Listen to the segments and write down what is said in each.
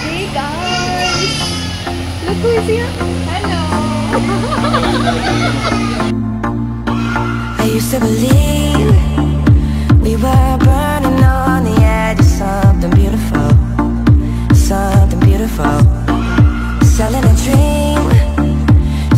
Hey guys! Look who is here! Hello! I used to believe we were burning on the edge of something beautiful, something beautiful. Selling a dream,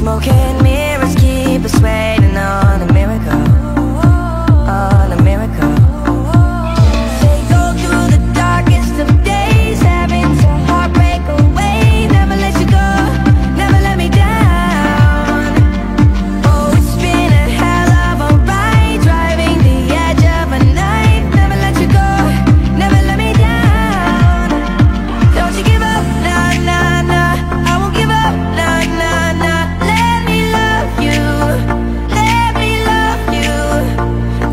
smoking mirrors keep us waiting on a miracle, on a miracle. They go through the darkest of days, having to heartbreak away. Never let you go, never let me down. Oh, it's been a hell of a ride, driving the edge of a knife. Never let you go, never let me down. Don't you give up, nah, nah, nah. I won't give up, nah, nah, nah. Let me love you, let me love you.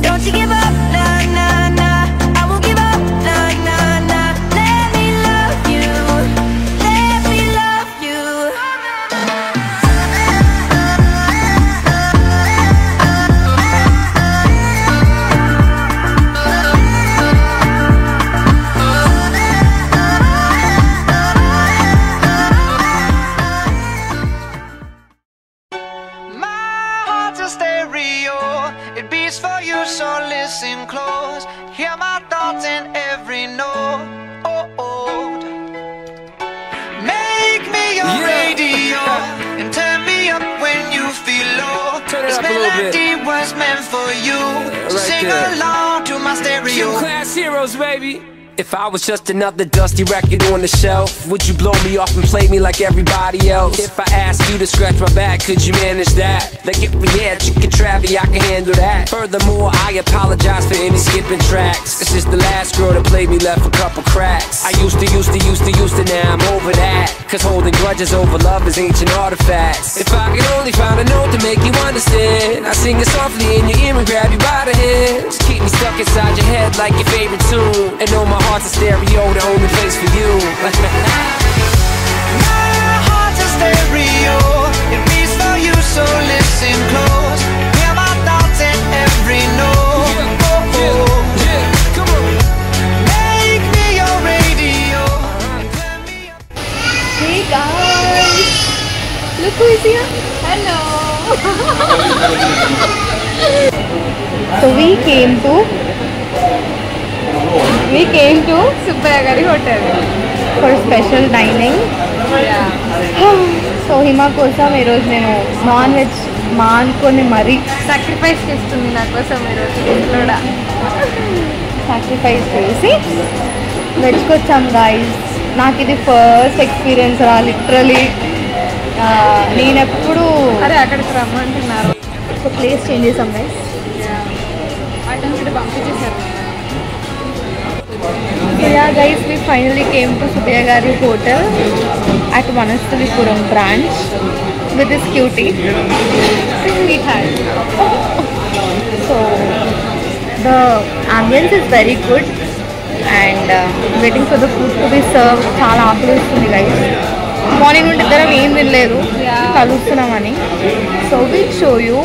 Don't you give up, nah, nah, nah. I won't give up, nah, nah, nah. Let me love you, let me love you. My heart's a stereo, it beats for you, so listen close. Hear my thoughts in every note. Make me your radio and turn me up when you feel low. Turn it This up a little bit. melody was meant for you, so right sing there. along to my stereo. Two class heroes, baby. If I was just another dusty record on the shelf, would you blow me off and play me like everybody else? If I asked you to scratch my back, could you manage that? Like if we had chicken Travie, I can handle that. Furthermore, I apologize for any skipping tracks. This is the last girl that played me, left a couple cracks. I used to, now I'm over that. Cause holding grudges over love is ancient artifacts. If I could only find a note to make you understand, I sing it softly in your ear and grab you by the hand. Just keep me stuck inside your head like your favorite tune, and know my heart's a stereo, the only place for you. My heart's a stereo, it beats for you, so listen close. Hear my thoughts in every note. Come on. Make me your radio and turn me up. Hey guys! Look who is here! Hello! So we came to Subbaya Gari Hotel for special dining. So Hima కోసం ఈరోజు నేను non veg మానుకొని మరీ sacrifice చేస్తుంది నా కోసం ఈరోజు కూడా సాక్రిఫైస్ చేసి వెజ్కి వచ్చాం గాయస్. నాకు ఇది ఫస్ట్ ఎక్స్పీరియన్స్ రా లిటరలీ. నేను ఎప్పుడు అరే అక్కడికి రమ్మంటున్నారు. సో ప్లేస్ చేంజ్ చేసాం guys. పంపించేసారు. So yeah guys, we finally came to Subbaya Gari Hotel at Vanasthavipuram branch with this cutie. Sweetheart. So the ambience is very good and waiting for the food to be served. చాలా ఆకలిస్తుంది guys. Morning నుండి ఇద్దరం ఏం తినలేదు, కలుస్తున్నామని. So we'll show you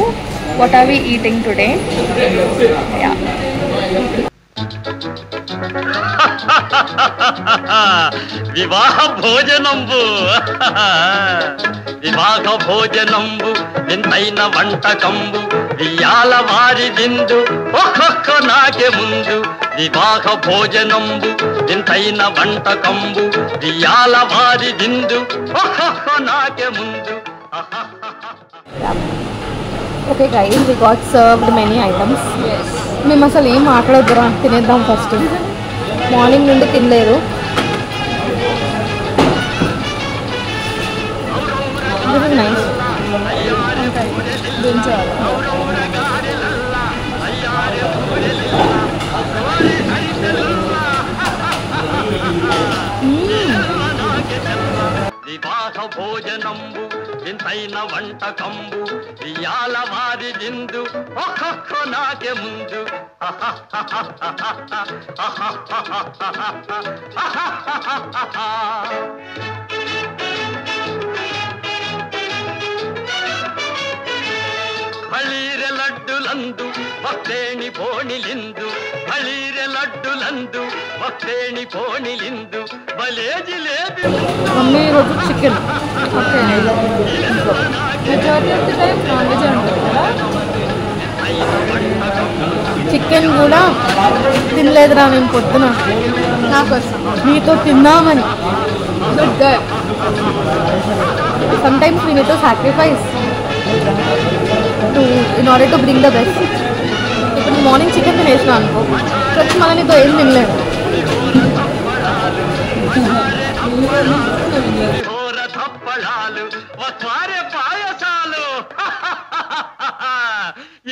what are we eating today. Yeah. వివాహ భోజనంబు వివాహ భోజనంబు వింతైన వంటకంబు వియాల వారి విందు ఒక్కొక్క నాకే ముందు. వివాహ భోజనంబు వింతైన వంటకంబు వియాల వారి విందు ఒక్కొక్క నాకే ముందు. Okay guys, we got served many items. మేము అసలు ఏం మాట్లాడొద్దురా, తినేద్దాం ఫస్ట్. మార్నింగ్ నుండి తినలేదు. This is nice. వివాహ భోజనంబు వింతైన వంటకంబు వియాల వారి విందు ఒక్కొక్క నాకే ముందు. ಬಳಿರೆ ಲಡ್ಡುಲಂದು ಭಕ್ತೇಣಿ ಪೋಣಿಲಿಂದು ಬಳಿರೆ ಲಡ್ಡುಲಂದು ಭಕ್ತೇಣಿ ಪೋಣಿಲಿಂದು భలే జిలేబీ మమ్మీ ఈరోజు chicken. Okay majority of the time non veg ఉంటుంది కదా. చికెన్ కూడా తినలేదురా నేను పొద్దున, నాకు నీతో తిందామని. Good girl. Sometimes we need to sacrifice to in order to bring the best. ఇప్పుడు మార్నింగ్ చికెన్ తినేసిన అనుకో, వచ్చి మళ్ళీ నీతో ఏం తినలేదు. ఘోర తప్పలాలు వసారే పాయసాలు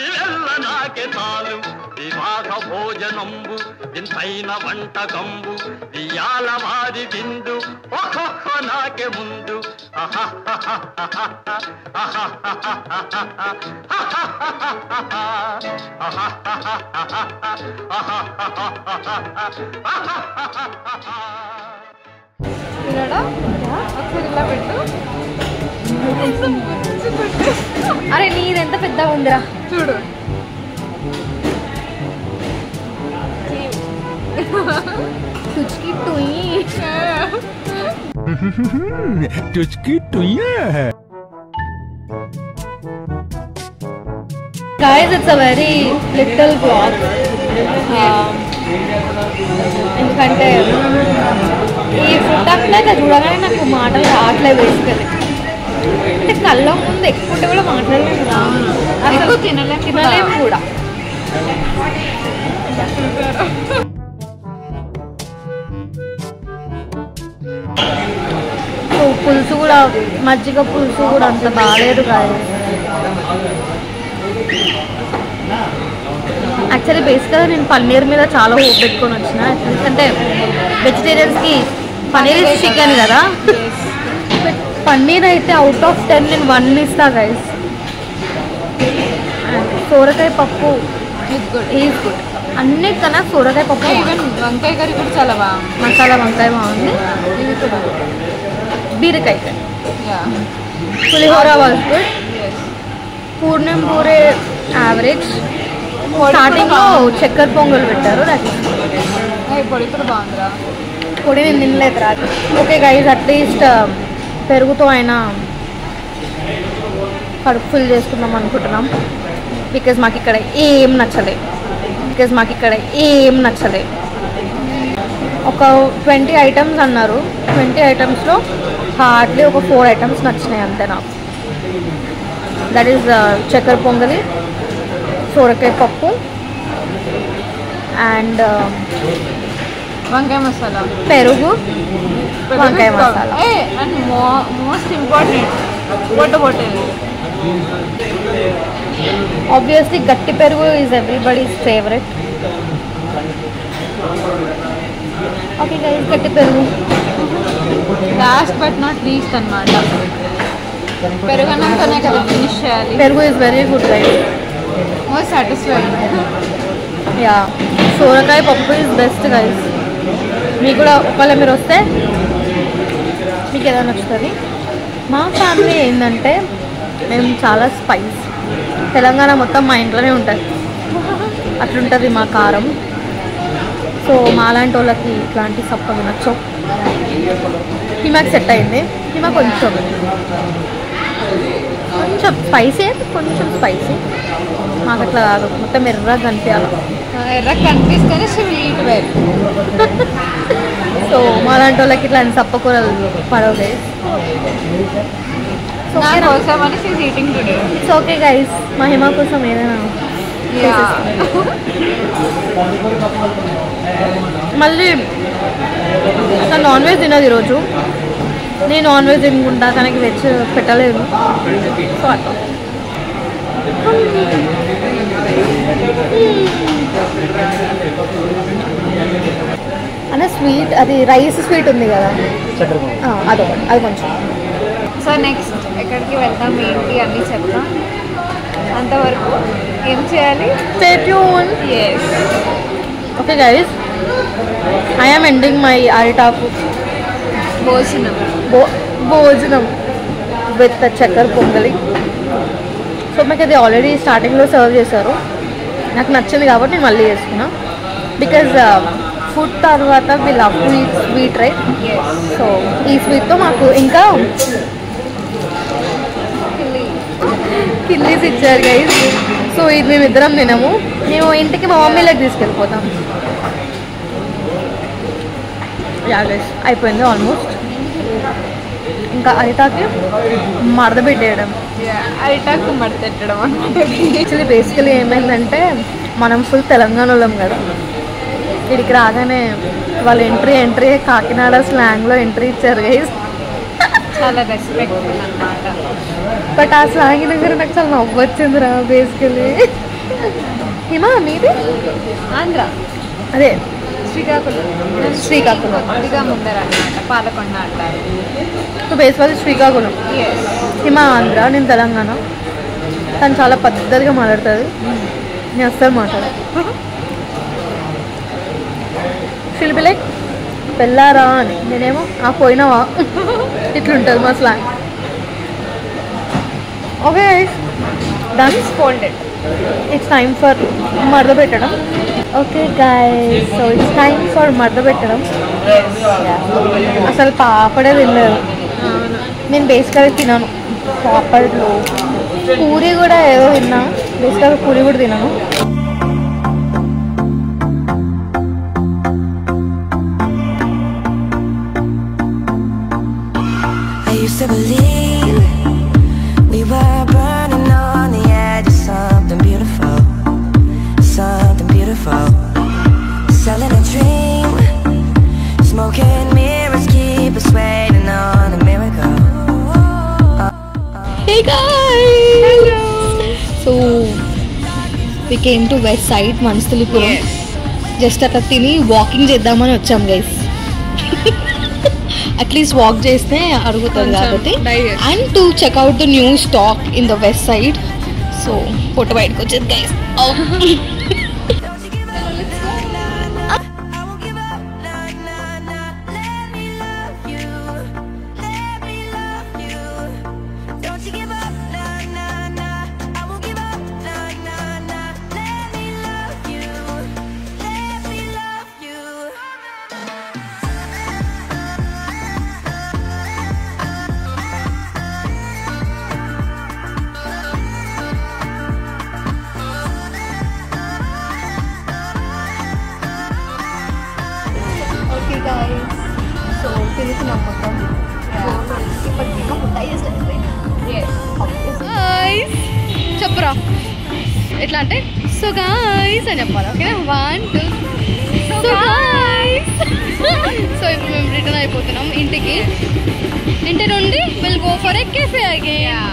ఇవెల్ల నాకే చాలు వివాహ భోజనంబు ఇంతైన వంటకంబు ఇయాల వారి విందు ఒక్కొక్క నాకే ముందు తినడా ఒకసారి ఇలా పెట్టు. అరే నీదెంత పెద్దగా ఉందిరా చూడు. తుచ్కి టుయి టుచ్కి టుయ్యా. Guys, it's a very little vlog. ఎందుకంటే ఈ ఫుడ్ అట్లా చూడగానే నాకు మాటలు రావట్లేదు వేసుకొని. అంటే కళ్ళ ముందు ఎక్కువ కూడా మాట్లాడలేము కదా, అసలు తినలేము కూడా. సో పులుసు కూడా, మజ్జిగ పులుసు కూడా అంత బాగాలేదు కాదు. యాక్చువల్లీ బేసిక్గా నేను పన్నీర్ మీద చాలా హోప్ పెట్టుకొని వచ్చిన. ఎందుకంటే వెజిటేరియన్స్కి పన్నీర్ ఇస్ చికెన్ కదా. పన్నీర్ అయితే అవుట్ ఆఫ్ 10 నేను 1 ఇస్తా గైస్. సోరకాయ పప్పు ఈజ్ గుడ్. అన్నిటికన్నా సోరకాయ పప్పు, ఈవెన్ వంకాయ కర్రీ కూడా చాలా బాగుంది. మసాలా వంకాయ బాగుంది. ఇది కూడా బీరకాయ కర్రీ, పులిహోర వాజ్ గుడ్. పూర్ణం పూరే యావరేజ్. స్టార్టింగ్లో చక్కెర పొంగల్ పెట్టారు, పొడి కూడా బాగుందిరా. పొడి నేను తినలేదురా. ఓకే గైజ్, అట్లీస్ట్ పెరుగుతో అయినా కడుపు ఫుల్ చేసుకుందాం అనుకుంటున్నాం. బికాజ్ మాకు ఇక్కడ ఏం నచ్చలే. ఒక 20 ఐటమ్స్ అన్నారు. 20 ఐటమ్స్లో హార్డ్లీ ఒక 4 ఐటమ్స్ నచ్చినాయి అంతే నాకు. దట్ ఈస్ చక్కెర పొంగలి, సోరకాయ పప్పు అండ్ వంకాయ మసాలా, పెరుగు, వంకాయ masala. And most important water bottle. Obviously గట్టి పెరుగు is everybody's favourite. Okay guys, గట్టి పెరుగు. లాస్ట్ బట్ నాట్ లీస్ట్ అన్నమాట. పెరుగు అన్నంతోనే కదా ఫినిష్ చేయాలి. పెరుగు is very good guys, most satisfied. Yeah, సోరకాయ పప్పు ఈజ్ బెస్ట్ గైస్. మీకు కూడా ఒకవేళ మీరు వస్తే మీకు ఏదైనా నచ్చుతుంది. మా ఫ్యామిలీ ఏంటంటే మేము చాలా స్పైస్. తెలంగాణ మొత్తం మా ఇంట్లోనే ఉంటుంది, అట్లుంటుంది మా కారం. సో మాలాంటి వాళ్ళకి ఇట్లాంటి సప్పగా నచ్చవు. హిమాకి సెట్ అయింది. హిమా కొంచెం స్పైసీ, కొంచెం స్పైసీ. మాకు అట్లా కాదు, మొత్తం ఎర్రగా కనిపించాలి. ఎర్రగా కనిపిస్తేనే స్వీట్ వేరు. సో మాలాంటి వాళ్ళకి ఇట్లా సప్పకూరలు పడవు. సో ఓకే గైస్, మా హిమా కోసం ఏదైనా మళ్ళీ తను నాన్ వెజ్ తినదు ఈరోజు. నేను నాన్ వెజ్ తినుకుంటా, తనకి వెజ్ పెట్టలేదు. సో అట్లా అన్న స్వీట్, అది రైస్ స్వీట్ ఉంది కదా, అదొకటి, అది కొంచెం. సో నెక్స్ట్ ఎక్కడికి వెళ్తాం ఏంటి అన్నీ చెప్తాం. అంతవరకు ఏం చేయాలి? Stay tune. yes. Okay guys, I am ending my అరిటాకు భోజనం విత్ చక్కెర పొంగలి. సో మీకు అది ఆల్రెడీ స్టార్టింగ్లో సర్వ్ చేశారు. నాకు నచ్చింది కాబట్టి నేను మళ్ళీ చేసుకున్నా. బికాజ్ ఫుడ్ తర్వాత we love to eat sweet right. So ఈ స్వీట్తో మాకు ఇంకా కిల్లీస్ ఇచ్చారు గైస్. సో ఇది మేమిద్దరం తినము, మేము ఇంటికి మా మమ్మీలోకి తీసుకెళ్ళిపోతాం. యా గైస్ అయిపోయింది ఆల్మోస్ట్. ఇంకా అరిటాకి మడత పెట్టేయడం, అరిటాకు మడతెట్టడం అనమాట. యాక్చువల్లీ బేసికలీ ఏమైందంటే మనం ఫుల్ తెలంగాణలో కదా, ఇక్కడికి రాగానే వాళ్ళు ఎంట్రీ కాకినాడ స్లాంగ్లో ఎంట్రీ ఇచ్చారు గైస్. చాలా రెస్పెక్ట్ఫుల్ అనమాట. బట్ ఆ స్లాంగ్ దగ్గర నాకు చాలా నవ్వు వచ్చిందిరా బేసికలీ. హిమా మీది ఆంధ్ర, అదే శ్రీకాకుళం అదిగా ముందర అనమాట, పాలకొండ అంటారు. సో బేసికలీ శ్రీకాకుళం, హిమా ఆంధ్ర, నేను తెలంగాణ. తను చాలా పద్ధతిగా మాట్లాడుతుంది, నేను అస్సలు మాట్లాడాను. షిల్ బి లైక్ పెళ్ళారా అని, నేనేమో ఆ పోయినావా ఇట్లుంటుంది మా slang. Okay done folded. It's time for మడత పెట్టడం. Okay guys, so it's time for మడత పెట్టడం. అసలు పాపడే తినలేదు నేను, బేసికల్గా తిన్నాను పాపడ్లో. పూరి కూడా ఏదో తిన్నా, బేసికల్గా పూరి కూడా తిన్నాను. To believe we were burning on the edge of something beautiful, something beautiful. Selling a dream, smoking mirrors keep us waiting on a miracle. Hey guys! Hello! So we came to west side Manstalipuram. Just అక్కడ తిని walking చేద్దామని వచ్చాం guys. At least walk చేస్తే అరుగుతుంది కాబట్టి. And to checkout the new stock in the west side. So photo బయటకు వచ్చేది guys. So తిరుగుతున్నాం మొత్తం. చెప్పరా ఎట్లా అంటే సో గాయ్స్ అని చెప్పాలి. Okay 1 2 so guys. సో ఇప్పుడు మేము రిటర్న్ అయిపోతున్నాం ఇంటికి. ఇంటి నుండి will go for a cafe again.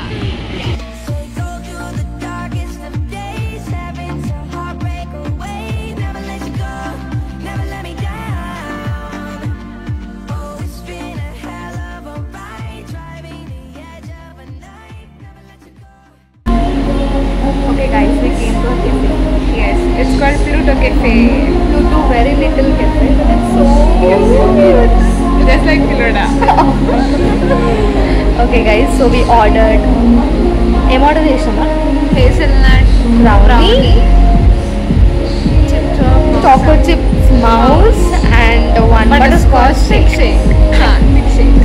Okay guys, we came to a cafe. Yes, it's called Pluto Cafe. Pluto, very little cafe, but it's so cute. Just like Florida. Okay guys, so we ordered. Em order chesama? Hazelnut Brownie, chocolate chips mouse and one butterscotch shake.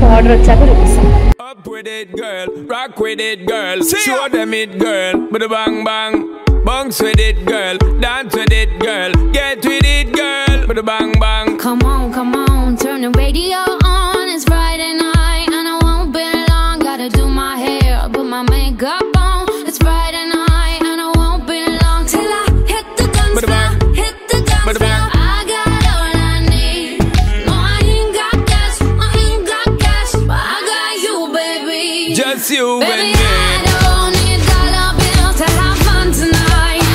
So order vachaka chupista. Up with it, girl. Rock with it, girl. Show them it, girl. With a bang bang. Bounce with it, girl. Dance with it, girl. Get with it, girl. With a bang bang. Come on, turn the radio on. It's Friday night and I won't be long. Gotta do my hair, put my makeup on. It's Friday night and I won't be long till I hit the dance floor, hit the dance floor. I got all I need. No, I ain't got cash, but I got you, baby. Just you Baby, and me. I don't need dollar bills to have fun tonight.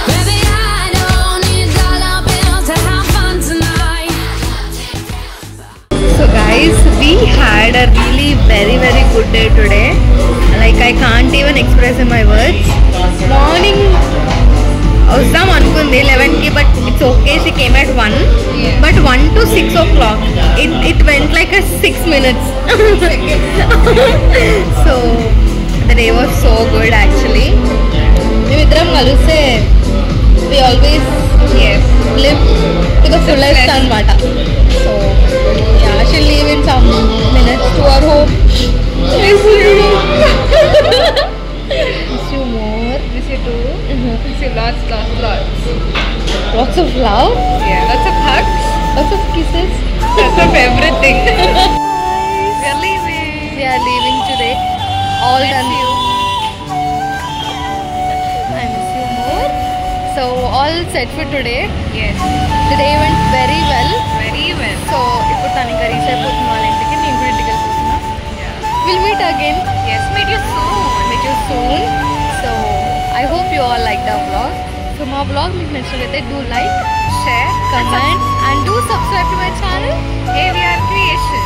Baby, I don't need dollar bills to have fun tonight. So guys, we had a really very good day today. Like I can't even express in my words. Morning వస్తాం అనుకుంది 11కి, but it's okay, she came at 1. But 1 to 6 o'clock it went like a 6 minutes. So the day was so good actually. మేమిద్దరం కలిస్తే we always live to the fullest అనమాట. So yeah, she'll leave in some minutes to our home. Miss you. Miss you more. Miss you too. Miss you lots. Lots of love. Yeah, lots of hugs. Lots of kisses. Lots of everything. We are leaving. We are leaving today. All done. Miss you. I miss you more. So all set for today. Yes. The day went very well. Very well. So ఇప్పుడు తను ఇంకా reach అయిపోతున్నా వాళ్ళ ఇంటికి, నేను కూడా ఇంటికి వెళ్ళిపోతున్నా. We'll meet again. Yes, meet you soon. So I hope you all liked our vlog. So మా vlog మీకు నచ్చినట్లయితే do like, Share, comment and do subscribe to my channel. AVR Creation.